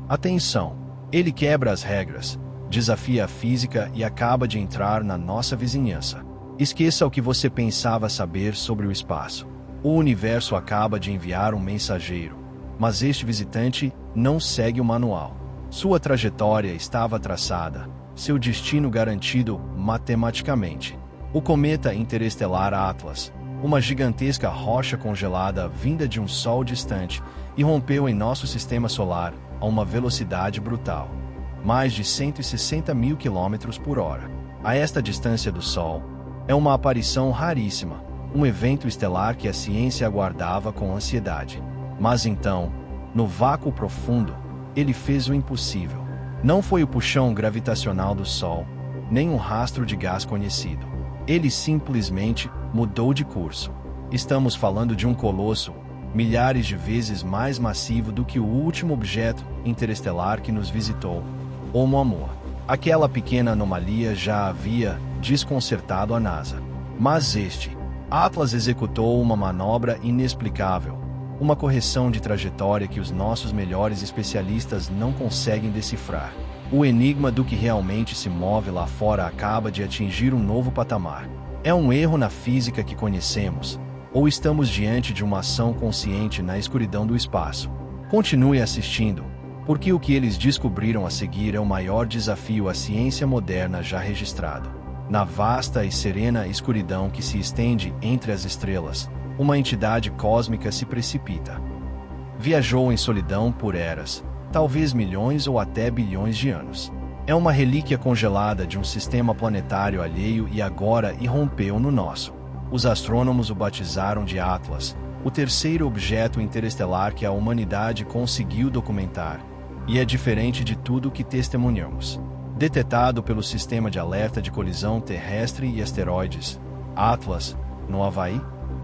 Atenção! Ele quebra as regras, desafia a física e acaba de entrar na nossa vizinhança. Esqueça o que você pensava saber sobre o espaço. O universo acaba de enviar um mensageiro, mas este visitante não segue o manual. Sua trajetória estava traçada, seu destino garantido matematicamente. O cometa interestelar Atlas, uma gigantesca rocha congelada vinda de um sol distante, irrompeu em nosso sistema solar a uma velocidade brutal, mais de 160 mil quilômetros por hora. A esta distância do Sol, é uma aparição raríssima, um evento estelar que a ciência aguardava com ansiedade. Mas então, no vácuo profundo, ele fez o impossível. Não foi o puxão gravitacional do Sol, nem um rastro de gás conhecido. Ele simplesmente mudou de curso. Estamos falando de um colosso, milhares de vezes mais massivo do que o último objeto interestelar que nos visitou, Oumuamua. Aquela pequena anomalia já havia desconcertado a NASA. Mas este, Atlas executou uma manobra inexplicável, uma correção de trajetória que os nossos melhores especialistas não conseguem decifrar. O enigma do que realmente se move lá fora acaba de atingir um novo patamar. É um erro na física que conhecemos, ou estamos diante de uma ação consciente na escuridão do espaço? Continue assistindo, porque o que eles descobriram a seguir é o maior desafio à ciência moderna já registrado. Na vasta e serena escuridão que se estende entre as estrelas, uma entidade cósmica se precipita. Viajou em solidão por eras, talvez milhões ou até bilhões de anos. É uma relíquia congelada de um sistema planetário alheio e agora irrompeu no nosso. Os astrônomos o batizaram de Atlas, o terceiro objeto interestelar que a humanidade conseguiu documentar, e é diferente de tudo que testemunhamos. Detetado pelo Sistema de Alerta de Colisão Terrestre e Asteroides, Atlas, no Havaí,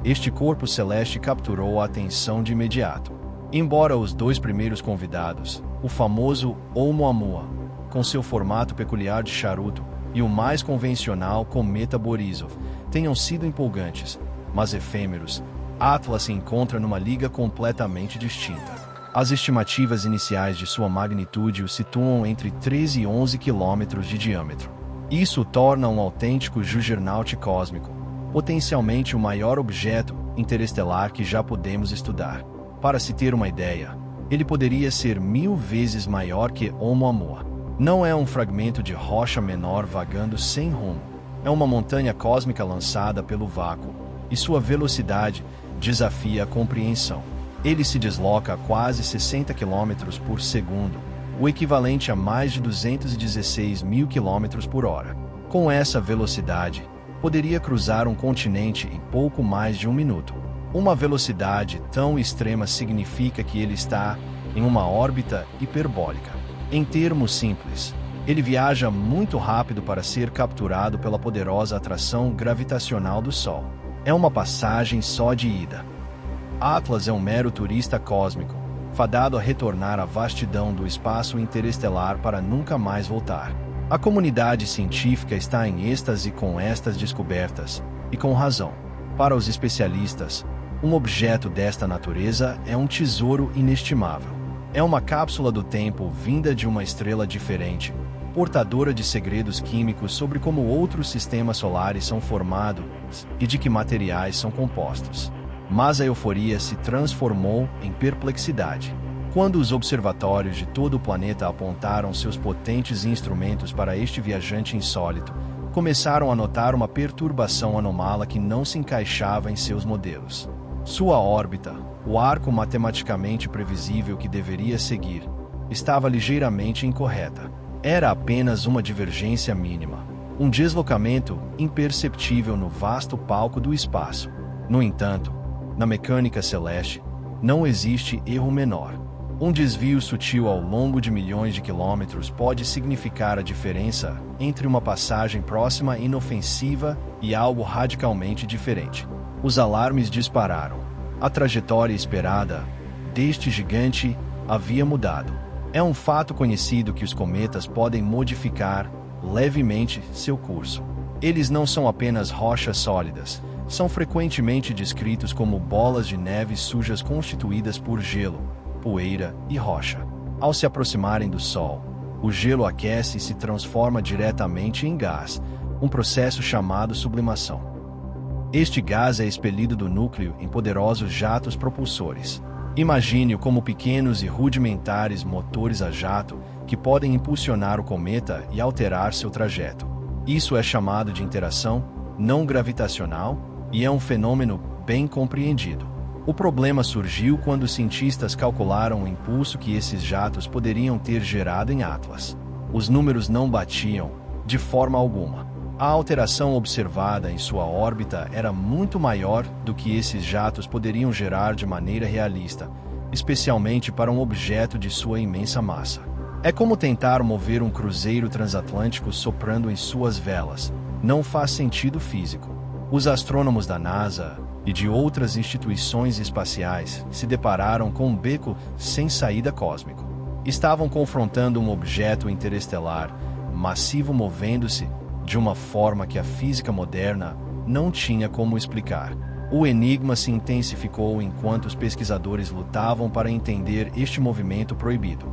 este corpo celeste capturou a atenção de imediato. Embora os dois primeiros convidados, o famoso Oumuamua, com seu formato peculiar de charuto, e o mais convencional cometa Borisov, tenham sido empolgantes, mas efêmeros, Atlas se encontra numa liga completamente distinta. As estimativas iniciais de sua magnitude o situam entre 13 e 11 quilômetros de diâmetro. Isso o torna um autêntico juggernaut cósmico, potencialmente o maior objeto interestelar que já podemos estudar. Para se ter uma ideia, ele poderia ser 1000 vezes maior que Oumuamua. Não é um fragmento de rocha menor vagando sem rumo. É uma montanha cósmica lançada pelo vácuo, e sua velocidade desafia a compreensão. Ele se desloca a quase 60 km por segundo, o equivalente a mais de 216 mil km por hora. Com essa velocidade, poderia cruzar um continente em pouco mais de um minuto. Uma velocidade tão extrema significa que ele está em uma órbita hiperbólica. Em termos simples, ele viaja muito rápido para ser capturado pela poderosa atração gravitacional do Sol. É uma passagem só de ida. Atlas é um mero turista cósmico, fadado a retornar à vastidão do espaço interestelar para nunca mais voltar. A comunidade científica está em êxtase com estas descobertas, e com razão. Para os especialistas, um objeto desta natureza é um tesouro inestimável. É uma cápsula do tempo vinda de uma estrela diferente, portadora de segredos químicos sobre como outros sistemas solares são formados e de que materiais são compostos. Mas a euforia se transformou em perplexidade. Quando os observatórios de todo o planeta apontaram seus potentes instrumentos para este viajante insólito, começaram a notar uma perturbação anômala que não se encaixava em seus modelos. Sua órbita, o arco matematicamente previsível que deveria seguir, estava ligeiramente incorreta. Era apenas uma divergência mínima, um deslocamento imperceptível no vasto palco do espaço. No entanto, na mecânica celeste, não existe erro menor. Um desvio sutil ao longo de milhões de quilômetros pode significar a diferença entre uma passagem próxima inofensiva e algo radicalmente diferente. Os alarmes dispararam. A trajetória esperada deste gigante havia mudado. É um fato conhecido que os cometas podem modificar levemente seu curso. Eles não são apenas rochas sólidas, são frequentemente descritos como bolas de neve sujas constituídas por gelo, poeira e rocha. Ao se aproximarem do Sol, o gelo aquece e se transforma diretamente em gás, um processo chamado sublimação. Este gás é expelido do núcleo em poderosos jatos propulsores. Imagine-o como pequenos e rudimentares motores a jato que podem impulsionar o cometa e alterar seu trajeto. Isso é chamado de interação não gravitacional e é um fenômeno bem compreendido. O problema surgiu quando os cientistas calcularam o impulso que esses jatos poderiam ter gerado em Atlas. Os números não batiam, de forma alguma. A alteração observada em sua órbita era muito maior do que esses jatos poderiam gerar de maneira realista, especialmente para um objeto de sua imensa massa. É como tentar mover um cruzeiro transatlântico soprando em suas velas. Não faz sentido físico. Os astrônomos da NASA e de outras instituições espaciais se depararam com um beco sem saída cósmico. Estavam confrontando um objeto interestelar, massivo, movendo-se de uma forma que a física moderna não tinha como explicar. O enigma se intensificou enquanto os pesquisadores lutavam para entender este movimento proibido.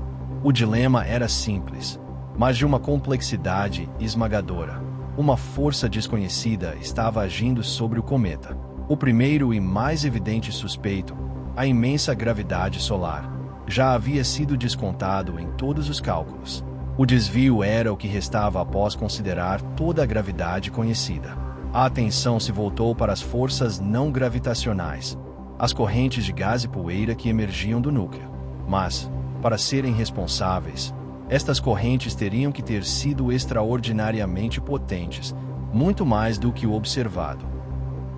O dilema era simples, mas de uma complexidade esmagadora. Uma força desconhecida estava agindo sobre o cometa. O primeiro e mais evidente suspeito, a imensa gravidade solar, já havia sido descontado em todos os cálculos. O desvio era o que restava após considerar toda a gravidade conhecida. A atenção se voltou para as forças não gravitacionais, as correntes de gás e poeira que emergiam do núcleo. Mas, para serem responsáveis, estas correntes teriam que ter sido extraordinariamente potentes, muito mais do que o observado.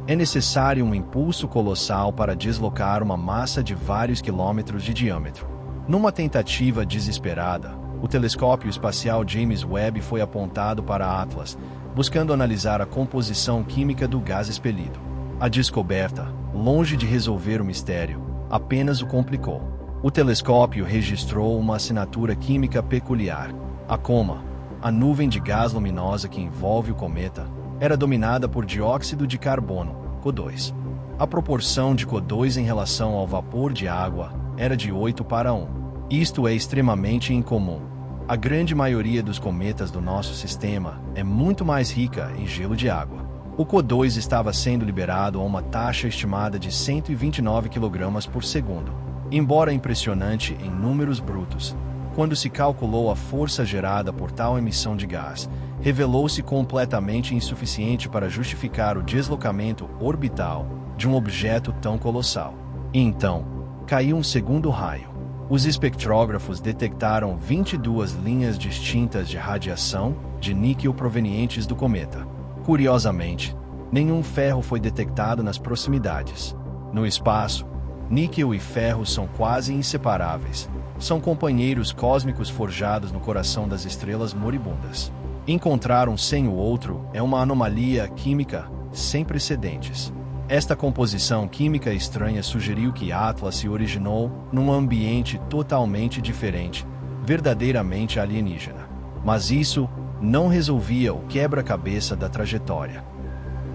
É necessário um impulso colossal para deslocar uma massa de vários quilômetros de diâmetro. Numa tentativa desesperada, o telescópio espacial James Webb foi apontado para Atlas, buscando analisar a composição química do gás expelido. A descoberta, longe de resolver o mistério, apenas o complicou. O telescópio registrou uma assinatura química peculiar. A coma, a nuvem de gás luminosa que envolve o cometa, era dominada por dióxido de carbono, CO2. A proporção de CO2 em relação ao vapor de água era de 8:1. Isto é extremamente incomum. A grande maioria dos cometas do nosso sistema é muito mais rica em gelo de água. O CO2 estava sendo liberado a uma taxa estimada de 129 kg por segundo. Embora impressionante em números brutos, quando se calculou a força gerada por tal emissão de gás, revelou-se completamente insuficiente para justificar o deslocamento orbital de um objeto tão colossal. E então, caiu um segundo raio. Os espectrógrafos detectaram 22 linhas distintas de radiação de níquel provenientes do cometa. Curiosamente, nenhum ferro foi detectado nas proximidades. No espaço, níquel e ferro são quase inseparáveis. São companheiros cósmicos forjados no coração das estrelas moribundas. Encontrar um sem o outro é uma anomalia química sem precedentes. Esta composição química estranha sugeriu que Atlas se originou num ambiente totalmente diferente, verdadeiramente alienígena. Mas isso não resolvia o quebra-cabeça da trajetória.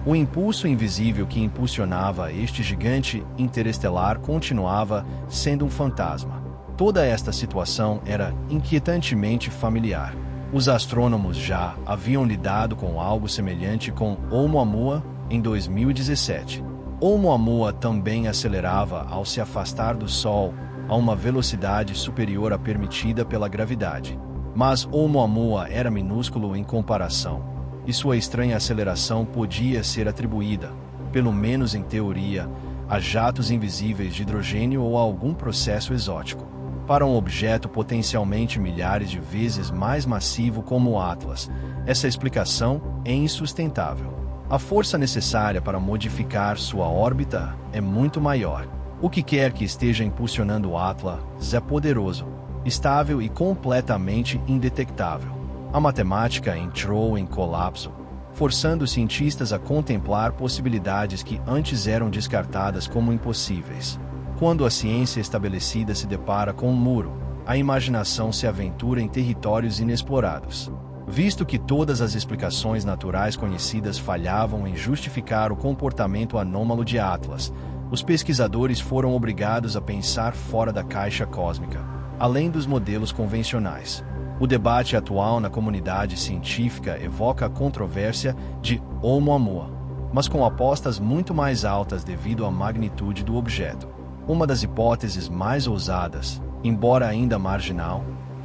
O impulso invisível que impulsionava este gigante interestelar continuava sendo um fantasma. Toda esta situação era inquietantemente familiar. Os astrônomos já haviam lidado com algo semelhante com Oumuamua em 2017. Oumuamua também acelerava ao se afastar do Sol a uma velocidade superior à permitida pela gravidade. Mas Oumuamua era minúsculo em comparação, e sua estranha aceleração podia ser atribuída, pelo menos em teoria, a jatos invisíveis de hidrogênio ou a algum processo exótico. Para um objeto potencialmente milhares de vezes mais massivo como o Atlas, essa explicação é insustentável. A força necessária para modificar sua órbita é muito maior. O que quer que esteja impulsionando o Atlas é poderoso, estável e completamente indetectável. A matemática entrou em colapso, forçando os cientistas a contemplar possibilidades que antes eram descartadas como impossíveis. Quando a ciência estabelecida se depara com um muro, a imaginação se aventura em territórios inexplorados. Visto que todas as explicações naturais conhecidas falhavam em justificar o comportamento anômalo de Atlas, os pesquisadores foram obrigados a pensar fora da caixa cósmica. além dos modelos convencionais. O debate atual na comunidade científica evoca a controvérsia de Oumuamua, mas com apostas muito mais altas devido à magnitude do objeto. Uma das hipóteses mais ousadas, embora ainda marginal,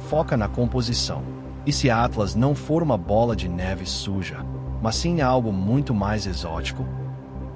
foca na composição. E se Atlas não for uma bola de neve suja, mas sim algo muito mais exótico?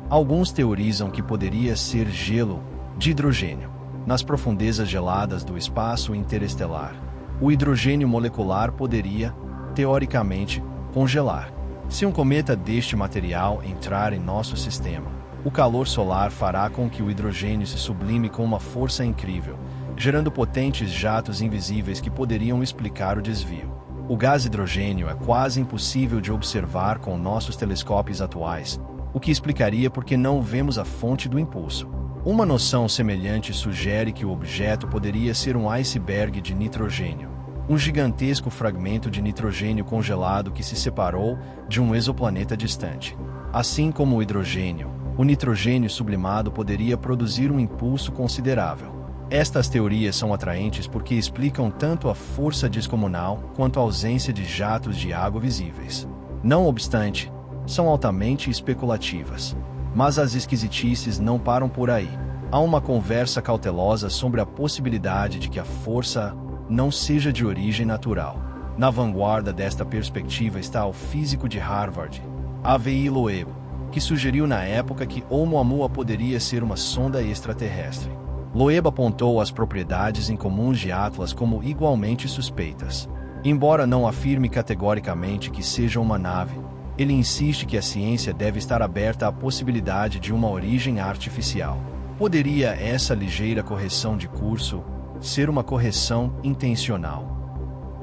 Alguns teorizam que poderia ser gelo de hidrogênio. Nas profundezas geladas do espaço interestelar, o hidrogênio molecular poderia, teoricamente, congelar. Se um cometa deste material entrar em nosso sistema, o calor solar fará com que o hidrogênio se sublime com uma força incrível, gerando potentes jatos invisíveis que poderiam explicar o desvio. O gás hidrogênio é quase impossível de observar com nossos telescópios atuais, o que explicaria por que não vemos a fonte do impulso. Uma noção semelhante sugere que o objeto poderia ser um iceberg de nitrogênio, um gigantesco fragmento de nitrogênio congelado que se separou de um exoplaneta distante. Assim como o hidrogênio, o nitrogênio sublimado poderia produzir um impulso considerável. Estas teorias são atraentes porque explicam tanto a força descomunal quanto a ausência de jatos de água visíveis. Não obstante, são altamente especulativas. Mas as esquisitices não param por aí. Há uma conversa cautelosa sobre a possibilidade de que a força não seja de origem natural. Na vanguarda desta perspectiva está o físico de Harvard, A.V.I. Loeb, que sugeriu na época que Oumuamua poderia ser uma sonda extraterrestre. Loeb apontou as propriedades incomuns de Atlas como igualmente suspeitas. Embora não afirme categoricamente que seja uma nave, ele insiste que a ciência deve estar aberta à possibilidade de uma origem artificial. Poderia essa ligeira correção de curso ser uma correção intencional?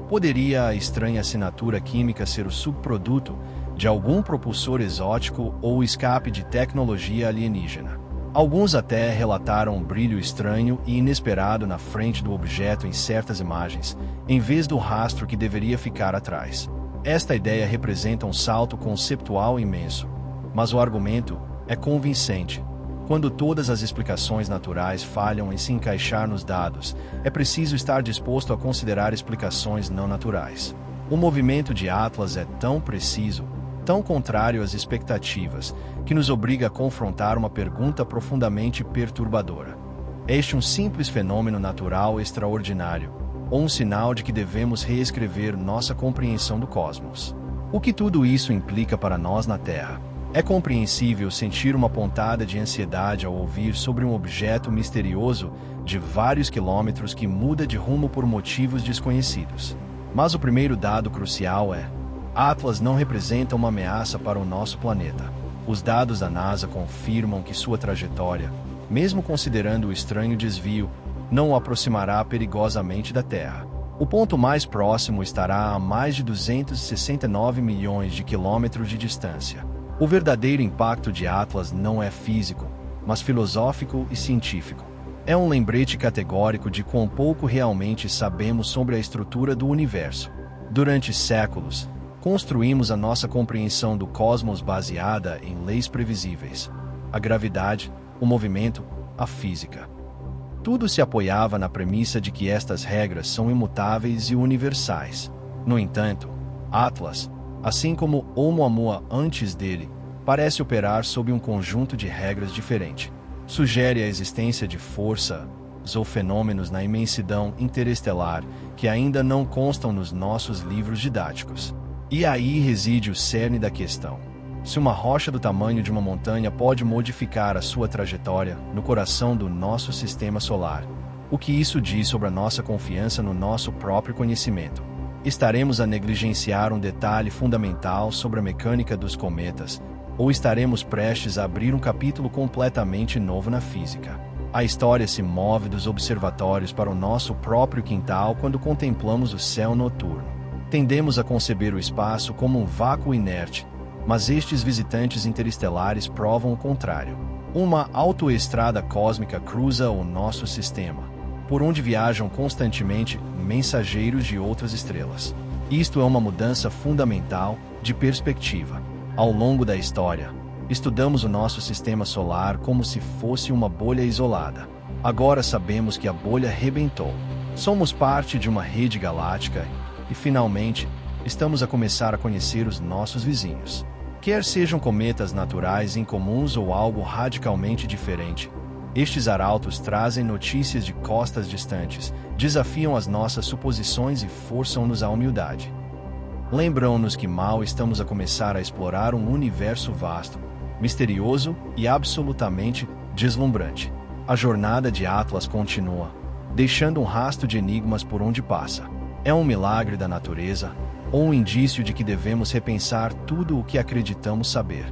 Poderia a estranha assinatura química ser o subproduto de algum propulsor exótico ou escape de tecnologia alienígena? Alguns até relataram um brilho estranho e inesperado na frente do objeto em certas imagens, em vez do rastro que deveria ficar atrás. Esta ideia representa um salto conceptual imenso, mas o argumento é convincente. Quando todas as explicações naturais falham em se encaixar nos dados, é preciso estar disposto a considerar explicações não naturais. O movimento de Atlas é tão preciso, tão contrário às expectativas, que nos obriga a confrontar uma pergunta profundamente perturbadora. É este um simples fenômeno natural extraordinário, ou um sinal de que devemos reescrever nossa compreensão do cosmos? O que tudo isso implica para nós na Terra? É compreensível sentir uma pontada de ansiedade ao ouvir sobre um objeto misterioso de vários quilômetros que muda de rumo por motivos desconhecidos. Mas o primeiro dado crucial é: Atlas não representa uma ameaça para o nosso planeta. Os dados da NASA confirmam que sua trajetória, mesmo considerando o estranho desvio, não o aproximará perigosamente da Terra. O ponto mais próximo estará a mais de 269 milhões de quilômetros de distância. O verdadeiro impacto de Atlas não é físico, mas filosófico e científico. É um lembrete categórico de quão pouco realmente sabemos sobre a estrutura do universo. Durante séculos, construímos a nossa compreensão do cosmos baseada em leis previsíveis: a gravidade, o movimento, a física. Tudo se apoiava na premissa de que estas regras são imutáveis e universais. No entanto, Atlas, assim como Oumuamua antes dele, parece operar sob um conjunto de regras diferente. Sugere a existência de forças ou fenômenos na imensidão interestelar que ainda não constam nos nossos livros didáticos. E aí reside o cerne da questão. Se uma rocha do tamanho de uma montanha pode modificar a sua trajetória no coração do nosso sistema solar, o que isso diz sobre a nossa confiança no nosso próprio conhecimento? Estaremos a negligenciar um detalhe fundamental sobre a mecânica dos cometas, ou estaremos prestes a abrir um capítulo completamente novo na física? A história se move dos observatórios para o nosso próprio quintal quando contemplamos o céu noturno. Tendemos a conceber o espaço como um vácuo inerte, mas estes visitantes interestelares provam o contrário. Uma autoestrada cósmica cruza o nosso sistema, por onde viajam constantemente mensageiros de outras estrelas. Isto é uma mudança fundamental de perspectiva. Ao longo da história, estudamos o nosso sistema solar como se fosse uma bolha isolada. Agora sabemos que a bolha rebentou. Somos parte de uma rede galáctica e, finalmente, estamos a começar a conhecer os nossos vizinhos. Quer sejam cometas naturais incomuns ou algo radicalmente diferente, estes arautos trazem notícias de costas distantes, desafiam as nossas suposições e forçam-nos à humildade. Lembram-nos que mal estamos a começar a explorar um universo vasto, misterioso e absolutamente deslumbrante. A jornada de Atlas continua, deixando um rastro de enigmas por onde passa. É um milagre da natureza, ou um indício de que devemos repensar tudo o que acreditamos saber.